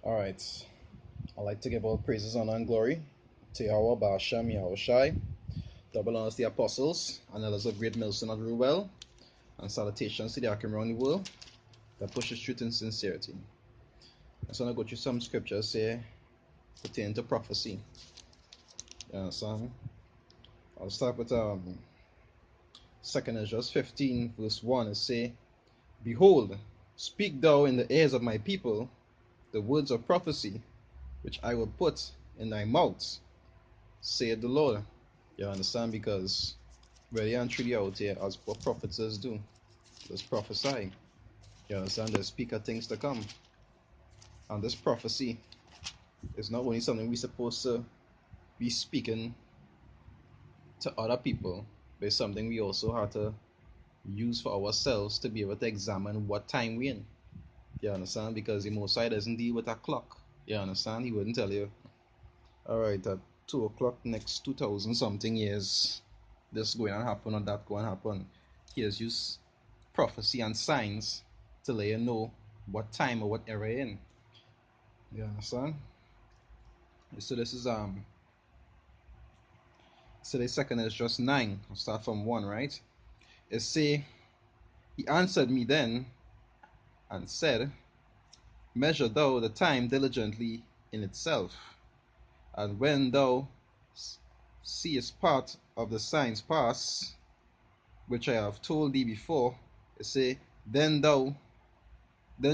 All right. I'd like to give all praises, honor, and glory to Yahweh, Ba'ashem, Yahushai, double honors the apostles, and elders of Great Millstone of Ruel, and salutations to the Akim around the world that pushes truth and sincerity. I just want to go through some scriptures here pertaining to prophecy. You understand? I'll start with 2nd Ezra 15, verse 1. It say, Behold, speak thou in the ears of my people the words of prophecy, which I will put in thy mouth, saith the Lord. You understand? Because really and truly out here, as what prophets do, just prophesy. You understand? They speak of things to come. And this prophecy is not only something we're supposed to be speaking to other people, but it's something we also have to use for ourselves to be able to examine what time we're in. You understand? Because the Most High doesn't deal with a clock. You understand? He wouldn't tell you, alright, at 2 o'clock next 2000 something years, this going to happen or that going to happen. He has used prophecy and signs to let you know what time or what era you're in. You understand? So this is so the second is just 9. I'll start from 1, right? It say, He answered me then and said, Measure thou the time diligently in itself, and when thou seest part of the signs pass, which I have told thee before, it say, then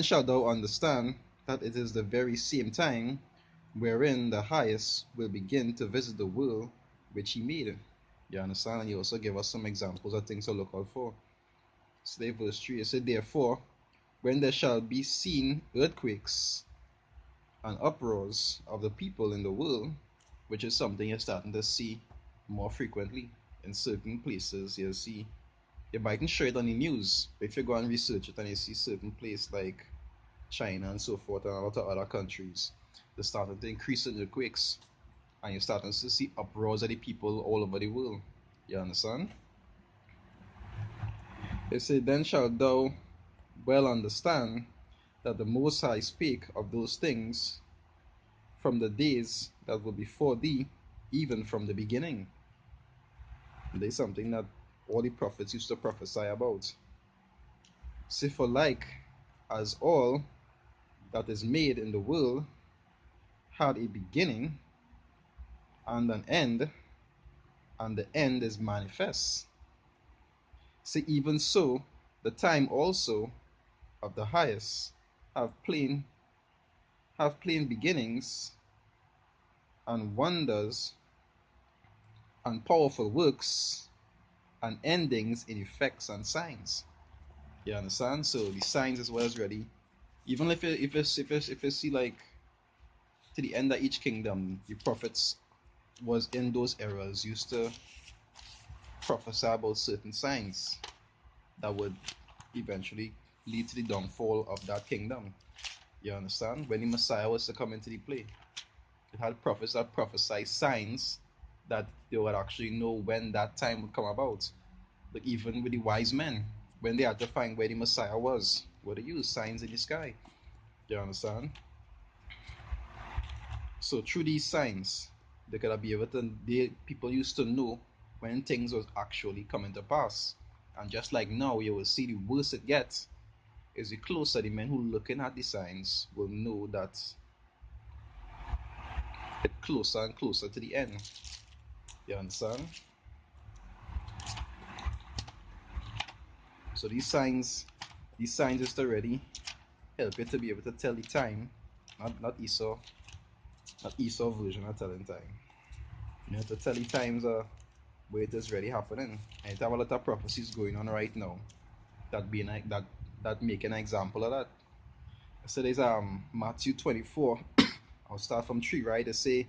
shalt thou understand that it is the very same time wherein the highest will begin to visit the world which he made. You understand? And he also give us some examples of things to look out for. So verse 3, it said, Therefore, when there shall be seen earthquakes and uproars of the people in the world, which is something you're starting to see more frequently in certain places, you'll see, you mightn't show it on the news, but if you go and research it and you see certain places like China and so forth and a lot of other countries, they're starting to increase in earthquakes, and you're starting to see uproars of the people all over the world. You understand? It said, Then shalt thou well understand that the Most High spake of those things from the days that were before thee, even from the beginning. And there's something that all the prophets used to prophesy about. Say, for like as all that is made in the world had a beginning and an end, and the end is manifest. Say, even so, the time also of the highest have plain beginnings, and wonders and powerful works, and endings in effects and signs. You understand? So the signs as well as ready. Even if you see like to the end of each kingdom, the prophets was in those eras used to prophesy about certain signs that would eventually lead to the downfall of that kingdom. You understand? When the Messiah was to come into the play, it had prophets that prophesied signs that they would actually know when that time would come about. But even with the wise men, when they had to find where the Messiah was, what they used signs in the sky. You understand? So through these signs, they could be able to, people used to know when things was actually coming to pass. And just like now, you will see the worse it gets, is the closer the men who looking at the signs will know that it's closer and closer to the end. You understand? So these signs is already help you to be able to tell the time, not Esau version of telling time. You have to tell the times where it is really happening. And you have a lot of prophecies going on right now that being like that making an example of that. So there's Matthew 24. I'll start from 3, right? They say,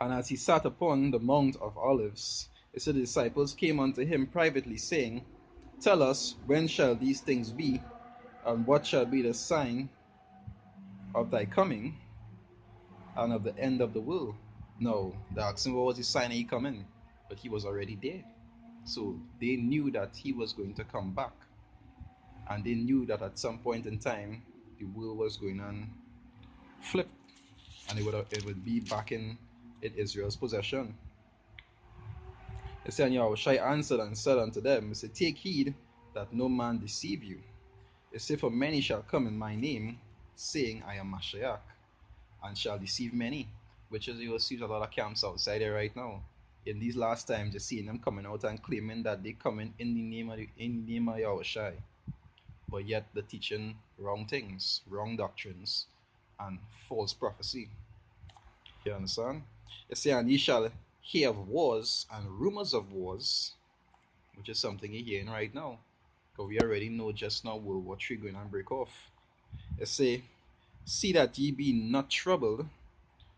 and as he sat upon the Mount of Olives, it said the disciples came unto him privately, saying, Tell us, when shall these things be, and what shall be the sign of thy coming, and of the end of the world? No, they asked him what was the sign of he coming, but he was already there. So they knew that he was going to come back, and they knew that at some point in time the world was going on flip, and it would be back in Israel's possession. It said, Yahushua answered and said unto them, it said, take heed that no man deceive you. It said, for many shall come in my name, saying, I am Mashiach, and shall deceive many. Which is, you will see a lot of camps outside there right now. In these last times, you're seeing them coming out and claiming that they coming in the name of Yahushua, but yet they're teaching wrong things, wrong doctrines, and false prophecy. You understand? It says, and ye shall hear of wars and rumors of wars, which is something you're hearing right now. Because we already know just now World War III going and break off. It say, see that ye be not troubled,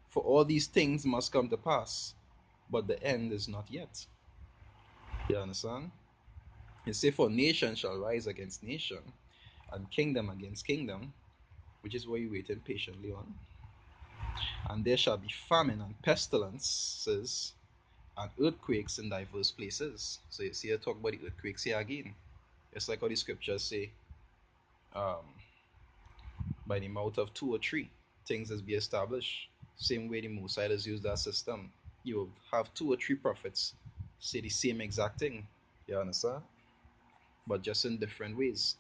for all these things must come to pass, but the end is not yet. You understand? It say, for nation shall rise against nation, and kingdom against kingdom, which is what you're waiting patiently on. And there shall be famine and pestilences and earthquakes in diverse places. So you see, I talk about the earthquakes here again. It's like how the scriptures say, um, by the mouth of two or three, things is be established. Same way the Mosai has used that system. You will have two or three prophets say the same exact thing. You understand? But just in different ways.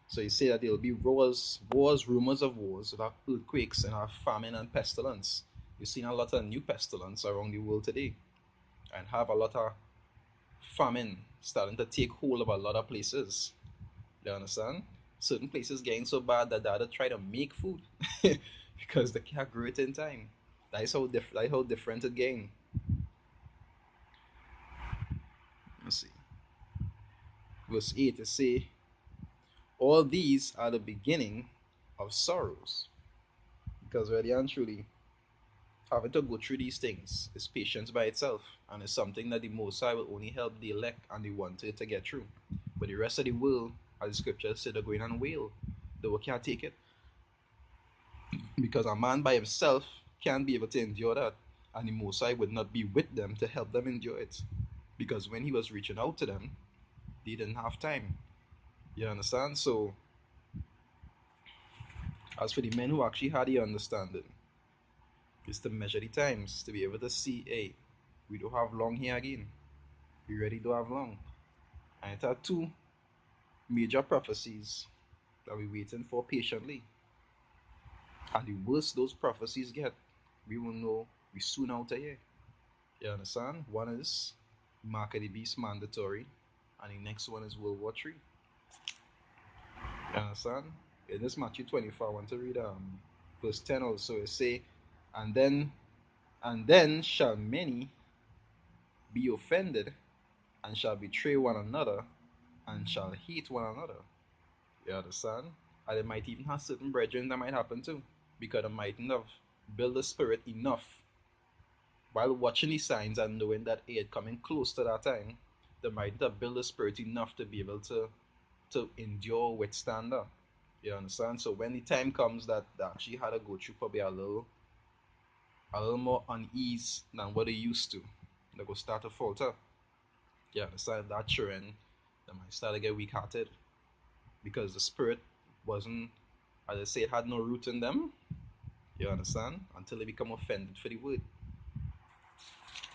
So you say that there will be wars, rumors of wars, there are earthquakes, and have famine and pestilence. You've seen a lot of new pestilence around the world today, and have a lot of famine starting to take hold of a lot of places. You understand? Certain places getting so bad that they had to try to make food because they can't grow it in time. That's how different it getting. Let's see. Verse 8 it say, all these are the beginning of sorrows. Because really and truly, having to go through these things is patience by itself, and it's something that the Most High will only help the elect and the wanted to get through. But the rest of the world, as the scriptures say, they're going and wail. They can't take it. Because a man by himself can't be able to endure that, and the Most High would not be with them to help them endure it. Because when he was reaching out to them, they didn't have time. You understand? So, as for the men who actually had the understanding, is to measure the times, to be able to see, hey, we don't have long here again. We really don't have long. And it are two major prophecies that we're waiting for patiently. And the worse those prophecies get, we will know we soon out of here. You understand? One is Mark of the Beast mandatory, and the next one is World War III. You understand? In this Matthew 24, I want to read verse 10 also. It say, and then shall many be offended, and shall betray one another, and shall hate one another. You understand? And they might even have certain brethren that might happen too, because they mightn't have built the spirit enough while watching the signs and knowing that it coming close to that time. They mightn't have built the spirit enough to be able to endure, withstand that. You understand? So when the time comes that they actually had to go through probably a little more unease than what they used to, they go start to falter. You understand? That children, they might start to get weak-hearted because the spirit wasn't, as I say, it had no root in them. You understand? Until they become offended for the word.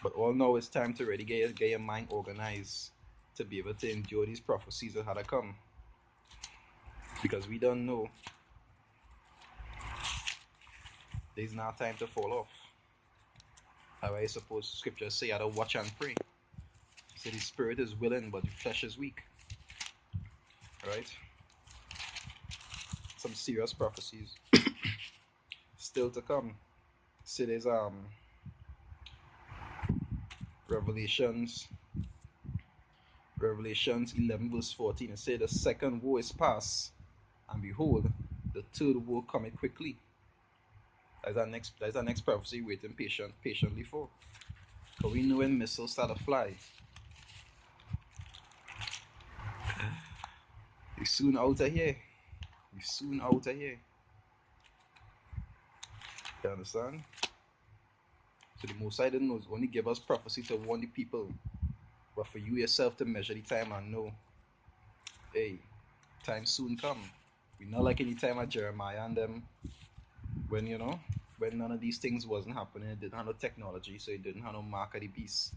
But all now it's time to really get your mind organized to be able to endure these prophecies that had to come. Because we don't know. There's not time to fall off. How I suppose scriptures say, I don't watch and pray. So the spirit is willing, but the flesh is weak. Right? Some serious prophecies still to come. So there's Revelations 11 verse 14. It says the second woe is past, and behold, the third woe cometh quickly. That's our next prophecy waiting patiently for. Because we know when missiles start to fly, we soon out of here. We soon out of here. You understand? So the Most High didn't know, only give us prophecy to warn the people, but for you yourself to measure the time and know, hey, time soon come. We not like any time at Jeremiah and them when when none of these things wasn't happening, it didn't have no technology, so it didn't have no mark of the beast.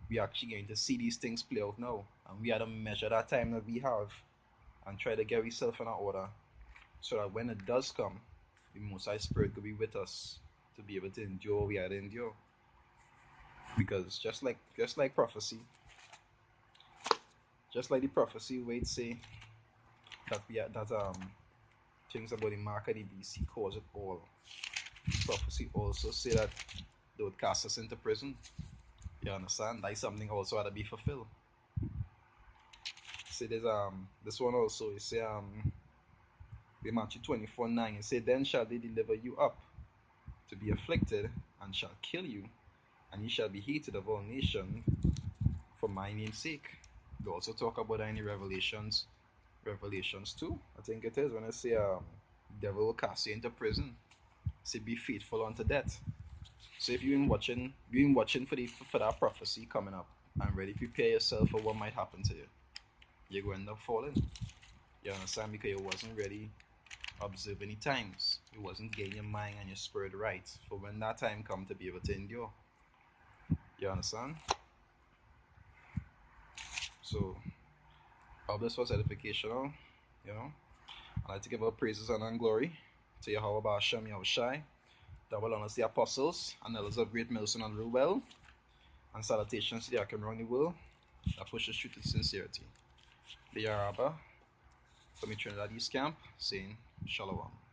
We actually going to see these things play out now, and we had to measure that time that we have and try to get ourselves in order, so that when it does come, the Most High Spirit could be with us to be able to endure what we had to endure. Because just like prophecy, just like the prophecy where it say that we are, that things about the mark of the beast, he calls it all. Prophecy also say that they would cast us into prison. You understand? That is something also had to be fulfilled. See, there's this one also. It say the Matthew 24:9. It say, then shall they deliver you up to be afflicted, and shall kill you, and ye shall be hated of all nations for my name's sake. They also talk about that in the Revelations 2, I think it is, when I say devil will cast you into prison. Say be faithful unto death. So if you've been watching for that prophecy coming up and ready to prepare yourself for what might happen to you, you're going to end up falling. You understand? Because you wasn't ready observe any times. You wasn't getting your mind and your spirit right for when that time come to be able to endure. You understand? So all this was edificational, you know. I'd like to give all praises and glory to Yahweh Ba'ashem Yahushai, double honors the apostles and elders of Great Millstone and Rubel, and salutations to the Akim around the world that pushes truth with sincerity. The Yaraba from the Trinidad East Camp saying Shalom.